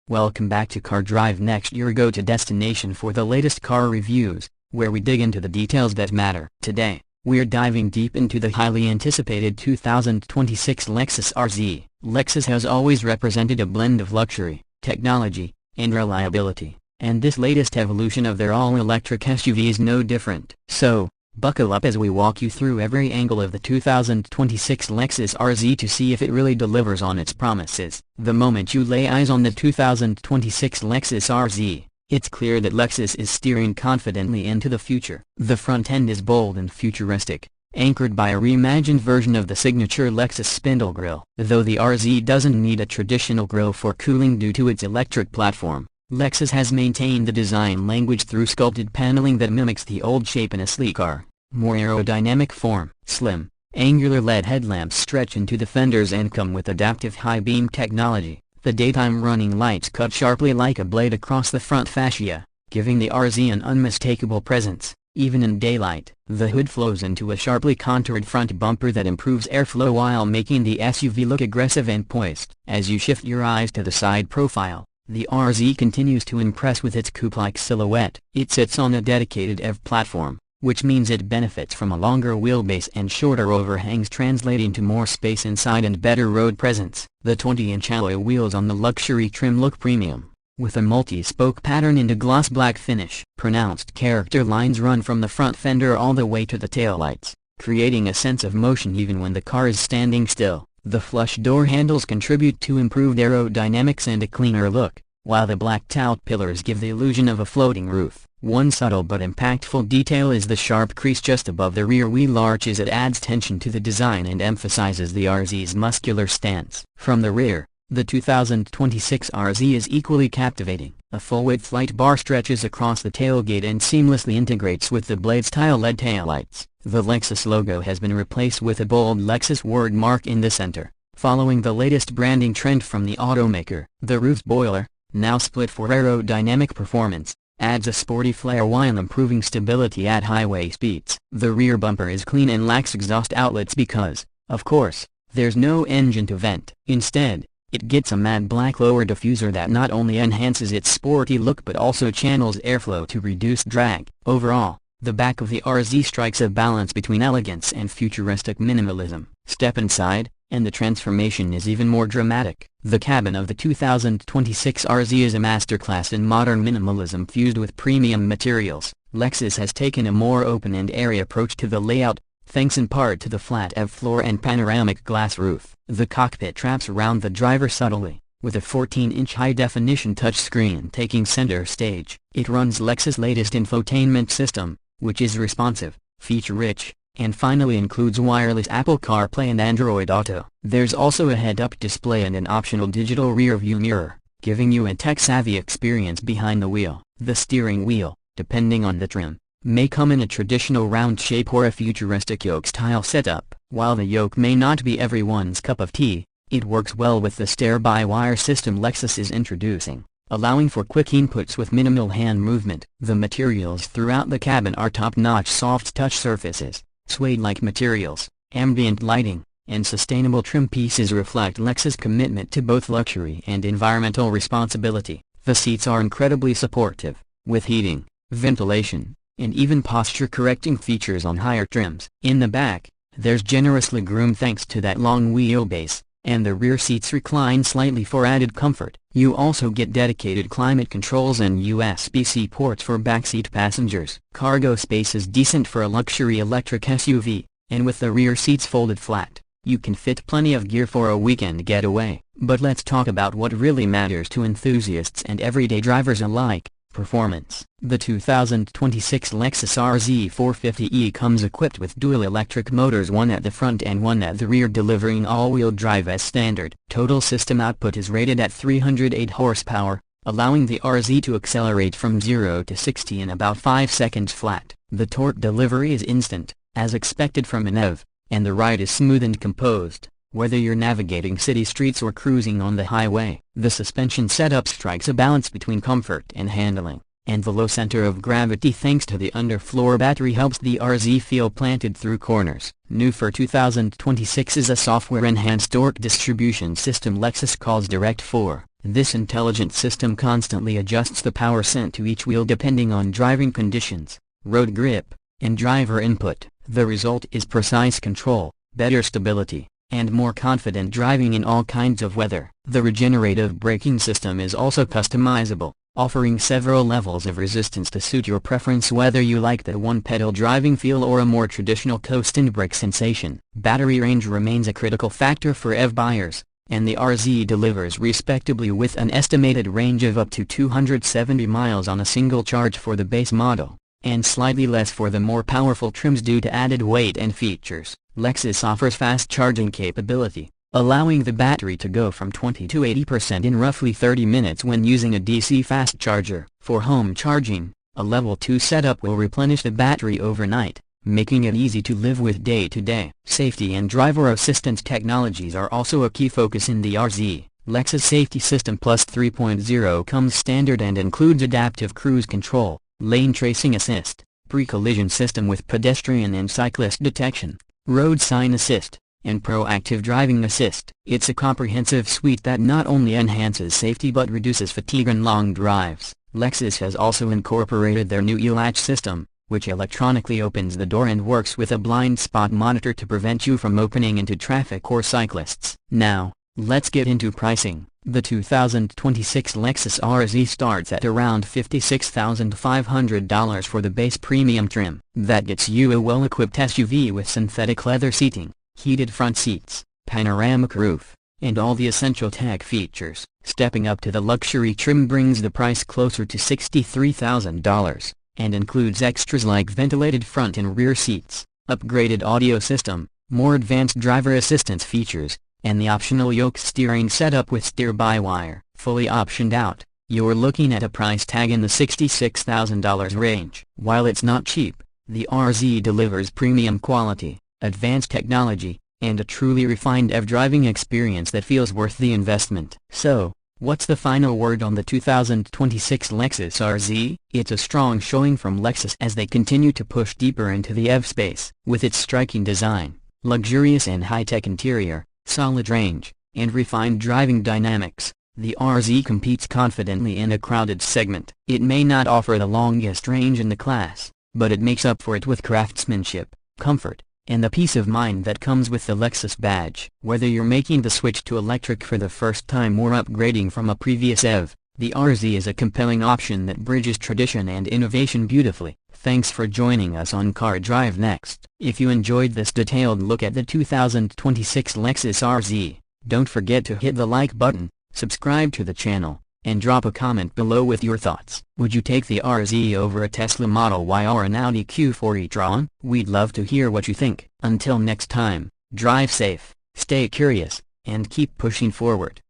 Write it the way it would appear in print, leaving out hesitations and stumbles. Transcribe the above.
Welcome back to Car Drive Next, your go-to destination for the latest car reviews, where we dig into the details that matter. Today, we're diving deep into the highly anticipated 2026 Lexus RZ. Lexus has always represented a blend of luxury, technology, and reliability, and this latest evolution of their all-electric SUV is no different. So, buckle up as we walk you through every angle of the 2026 Lexus RZ to see if it really delivers on its promises. The moment you lay eyes on the 2026 Lexus RZ, it's clear that Lexus is steering confidently into the future. The front end is bold and futuristic, anchored by a reimagined version of the signature Lexus spindle grille. Though the RZ doesn't need a traditional grille for cooling due to its electric platform, Lexus has maintained the design language through sculpted paneling that mimics the old shape in a sleeker, more aerodynamic form. Slim, angular LED headlamps stretch into the fenders and come with adaptive high-beam technology. The daytime running lights cut sharply like a blade across the front fascia, giving the RZ an unmistakable presence, even in daylight. The hood flows into a sharply contoured front bumper that improves airflow while making the SUV look aggressive and poised. As you shift your eyes to the side profile, the RZ continues to impress with its coupe-like silhouette. It sits on a dedicated EV platform, which means it benefits from a longer wheelbase and shorter overhangs, translating to more space inside and better road presence. The 20-inch alloy wheels on the luxury trim look premium, with a multi-spoke pattern and a gloss black finish. Pronounced character lines run from the front fender all the way to the taillights, creating a sense of motion even when the car is standing still. The flush door handles contribute to improved aerodynamics and a cleaner look, while the black tout pillars give the illusion of a floating roof. One subtle but impactful detail is the sharp crease just above the rear wheel arches. It adds tension to the design and emphasizes the RZ's muscular stance. From the rear, the 2026 RZ is equally captivating. A full-width light bar stretches across the tailgate and seamlessly integrates with the blade-style LED taillights. The Lexus logo has been replaced with a bold Lexus word mark in the center, following the latest branding trend from the automaker. The roof spoiler, now split for aerodynamic performance, adds a sporty flair while improving stability at highway speeds. The rear bumper is clean and lacks exhaust outlets because, of course, there's no engine to vent. Instead, it gets a matte black lower diffuser that not only enhances its sporty look but also channels airflow to reduce drag. Overall, the back of the RZ strikes a balance between elegance and futuristic minimalism. Step inside, and the transformation is even more dramatic. The cabin of the 2026 RZ is a masterclass in modern minimalism fused with premium materials. Lexus has taken a more open and airy approach to the layout, thanks in part to the flat EV floor and panoramic glass roof. The cockpit wraps around the driver subtly, with a 14-inch high-definition touchscreen taking center stage. It runs Lexus' latest infotainment system, which is responsive, feature-rich, and finally includes wireless Apple CarPlay and Android Auto. There's also a head-up display and an optional digital rear-view mirror, giving you a tech-savvy experience behind the wheel. The steering wheel, depending on the trim, may come in a traditional round shape or a futuristic yoke-style setup. While the yoke may not be everyone's cup of tea, it works well with the steer-by-wire system Lexus is introducing, allowing for quick inputs with minimal hand movement. The materials throughout the cabin are top-notch soft touch surfaces. Suede-like materials, ambient lighting, and sustainable trim pieces reflect Lexus' commitment to both luxury and environmental responsibility. The seats are incredibly supportive, with heating, ventilation, and even posture-correcting features on higher trims. In the back, there's generously groomed thanks to that long wheelbase, and the rear seats recline slightly for added comfort. You also get dedicated climate controls and USB-C ports for backseat passengers. Cargo space is decent for a luxury electric SUV, and with the rear seats folded flat, you can fit plenty of gear for a weekend getaway. But let's talk about what really matters to enthusiasts and everyday drivers alike: performance. The 2026 Lexus RZ 450e comes equipped with dual electric motors, one at the front and one at the rear, delivering all-wheel drive as standard. Total system output is rated at 308 horsepower, allowing the RZ to accelerate from 0 to 60 in about 5 seconds flat. The torque delivery is instant, as expected from an EV, and the ride is smooth and composed, whether you're navigating city streets or cruising on the highway. The suspension setup strikes a balance between comfort and handling, and the low center of gravity thanks to the underfloor battery helps the RZ feel planted through corners. New for 2026 is a software-enhanced torque distribution system Lexus calls Direct 4. This intelligent system constantly adjusts the power sent to each wheel depending on driving conditions, road grip, and driver input. The result is precise control, better stability, and more confident driving in all kinds of weather. The regenerative braking system is also customizable, offering several levels of resistance to suit your preference, whether you like the one-pedal driving feel or a more traditional coast and brake sensation. Battery range remains a critical factor for EV buyers, and the RZ delivers respectably with an estimated range of up to 270 miles on a single charge for the base model, and slightly less for the more powerful trims due to added weight and features. Lexus offers fast charging capability, allowing the battery to go from 20 to 80% in roughly 30 minutes when using a DC fast charger. For home charging, a Level 2 setup will replenish the battery overnight, making it easy to live with day-to-day. Safety and driver assistance technologies are also a key focus in the RZ. Lexus Safety System Plus 3.0 comes standard and includes adaptive cruise control, lane tracing assist, pre-collision system with pedestrian and cyclist detection, road sign assist, and proactive driving assist. It's a comprehensive suite that not only enhances safety but reduces fatigue on long drives. Lexus has also incorporated their new e-latch system, which electronically opens the door and works with a blind spot monitor to prevent you from opening into traffic or cyclists. Now, let's get into pricing. The 2026 Lexus RZ starts at around $56,500 for the base premium trim. That gets you a well-equipped SUV with synthetic leather seating, heated front seats, panoramic roof, and all the essential tech features. Stepping up to the luxury trim brings the price closer to $63,000, and includes extras like ventilated front and rear seats, upgraded audio system, more advanced driver assistance features, and the optional yoke steering setup with steer-by-wire. Fully optioned out, you're looking at a price tag in the $66,000 range. While it's not cheap, the RZ delivers premium quality, advanced technology, and a truly refined EV driving experience that feels worth the investment. So, what's the final word on the 2026 Lexus RZ? It's a strong showing from Lexus as they continue to push deeper into the EV space. With its striking design, luxurious and high-tech interior, solid range, and refined driving dynamics, the RZ competes confidently in a crowded segment. It may not offer the longest range in the class, but it makes up for it with craftsmanship, comfort, and the peace of mind that comes with the Lexus badge. Whether you're making the switch to electric for the first time or upgrading from a previous EV, the RZ is a compelling option that bridges tradition and innovation beautifully. Thanks for joining us on Car Drive Next. If you enjoyed this detailed look at the 2026 Lexus RZ, don't forget to hit the like button, subscribe to the channel, and drop a comment below with your thoughts. Would you take the RZ over a Tesla Model Y or an Audi Q4 e-tron? We'd love to hear what you think. Until next time, drive safe, stay curious, and keep pushing forward.